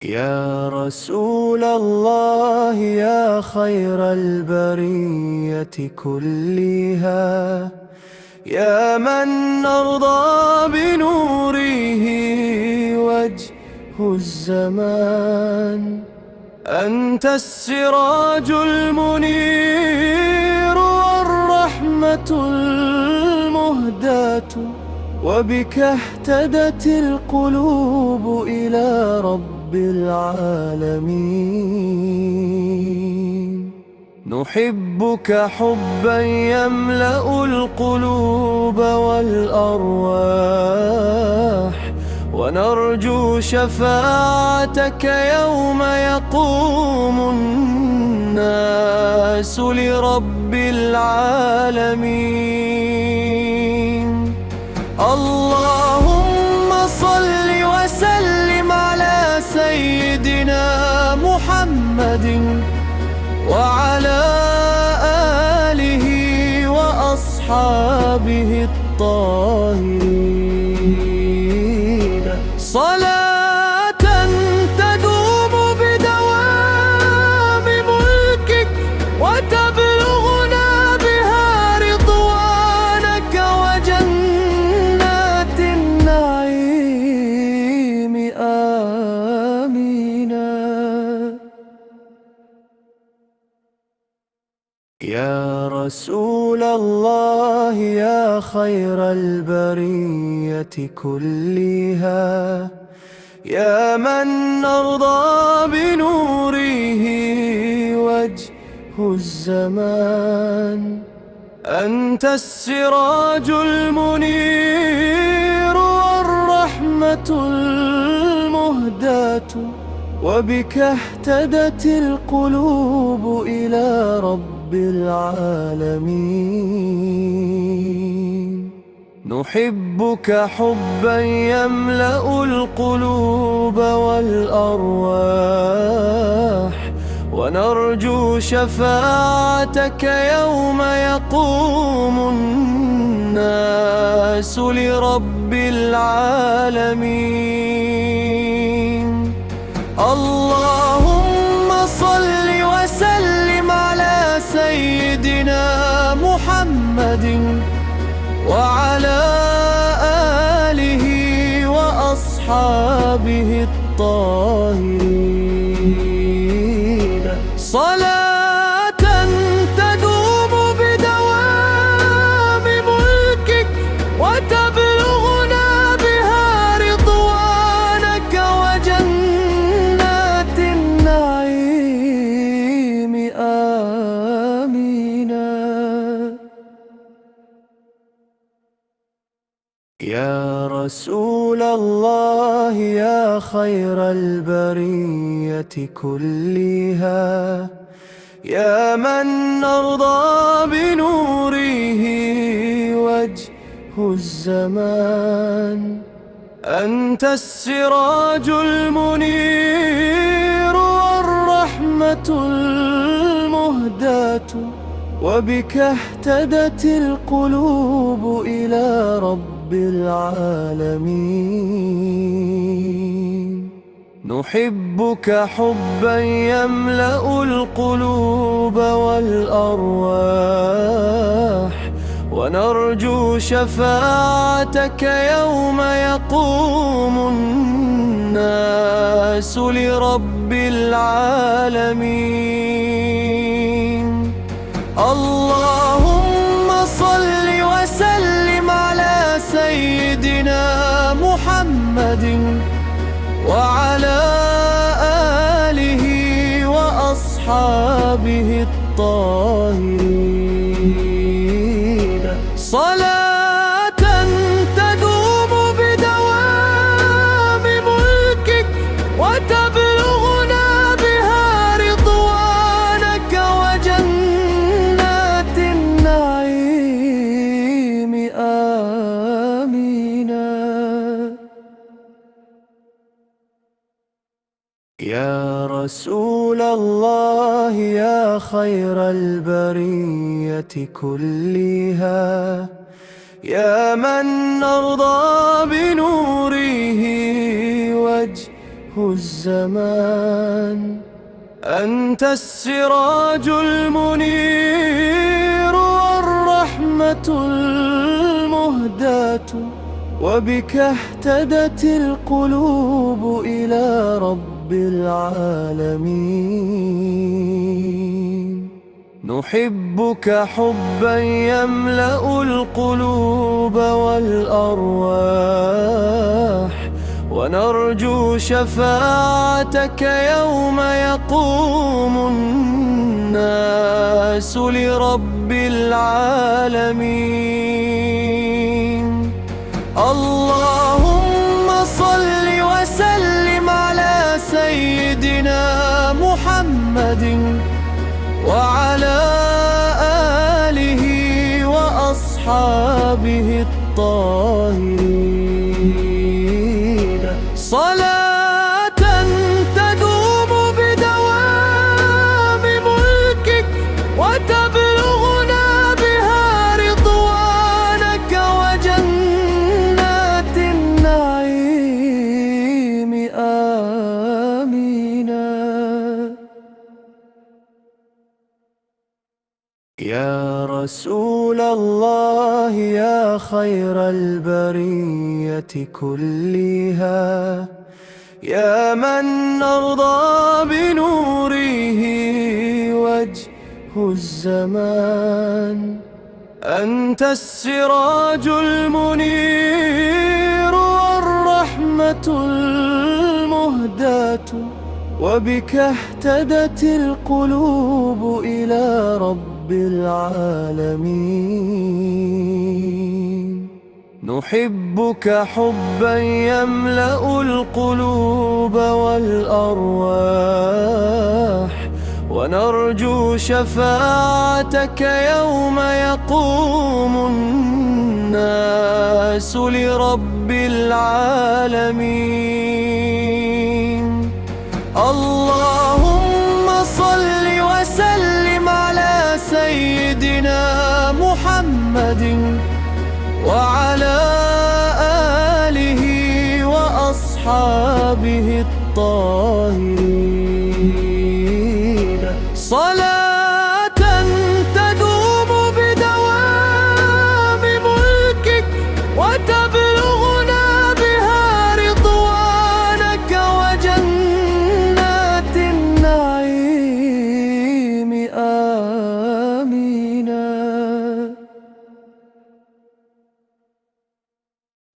يا رسول الله يا خير البرية كلها، يا من نرضى بنوره وجه الزمان. أنت السراج المنير والرحمة المهداة، وبك اهتدت القلوب إلى رب العالمين. نحبك حبا يملأ القلوب والأرواح، ونرجو شفاعتك يوم يقوم الناس لرب العالمين. اللهم صل وسلم على سيدنا محمد وعلى آله وأصحابه الطاهرين، صلاة تدوم بدوام ملكك وتبلغنا بها رضوانك وجنات النعيم. آمين. يا رسول الله يا خير البرية كلها، يا من نرضى بنوره وجه الزمان. أنت السراج المنير والرحمة المهداة، وبك اهتدت القلوب إلى رب العالمين. نحبك حبا يملأ القلوب والأرواح، ونرجو شفاعتك يوم يقوم الناس لرب العالمين. اللهم صل وسلم على سيدنا محمد وعلى آله وأصحابه الطاهرين، صلاة تدوم بدوام ملكك وتبلغنا بها رضوانك وجنات النعيم. آمين. يا رسول الله يا خير البرية كلها، يا من نرضى بنوره وجه الزمان. أنت السراج المنير والرحمة المهداة، وبك اهتدت القلوب إلى رب العالمين. نحبك حبا يملأ القلوب والأرواح، ونرجو شفاعتك يوم يقوم الناس لرب العالمين. اللهم صل وسلم على سيدنا محمد وعلى آله وأصحابه الطاهرين، صلاة تدوم بدوام ملكك وتبلغنا بها رضوانك وجنات النعيم. آمين. يا رسول الله يا خير البرية كلها، يا من نرضى بنوره وجه الزمان. أنت السراج المنير والرحمة المهداة، وبك اهتدت القلوب إلى رب العالمين. نحبك حبا يملأ القلوب والأرواح، ونرجو شفاعتك يوم يقوم الناس لرب العالمين. اللهم صل وسلم على سيدنا محمد وعلى آله وأصحابه الطاهرين، صلاة تدوم بدوام ملكك وتبلغنا بها رضوانك وجنات النعيم. آمين. يا رسول الله يا خير البرية كلها، يا من نرضى بنوره وجه الزمان. أنت السراج المنير والرحمة المهداة، وبك اهتدت القلوب إلى رب العالمين. نحبك حبا يملأ القلوب والأرواح، ونرجو شفاعتك يوم يقوم الناس لرب العالمين. اللهم صل وسلم على سيدنا محمد وعلى آله وأصحابه الطاهرين، صلاة تدوم بدوام ملكك وتبلغنا بها رضوانك وجنات النعيم. آمين.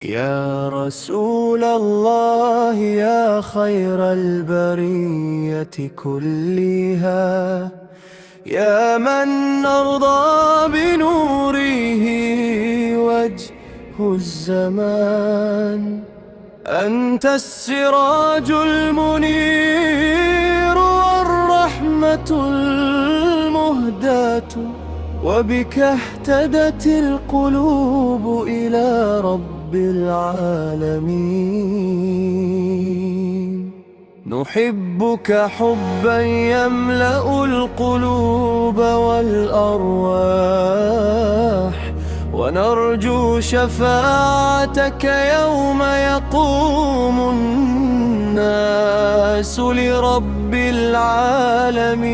يا رسول الله يا خير البرية كلها، يا من نرضى بنوره وجه الزمان. أنت السراج المنير والرحمة المهداة، وبك اهتدت القلوب إلى رب العالمين. نحبك حبا يملأ القلوب والأرواح، ونرجو شفاعتك يوم يقوم الناس لرب العالمين.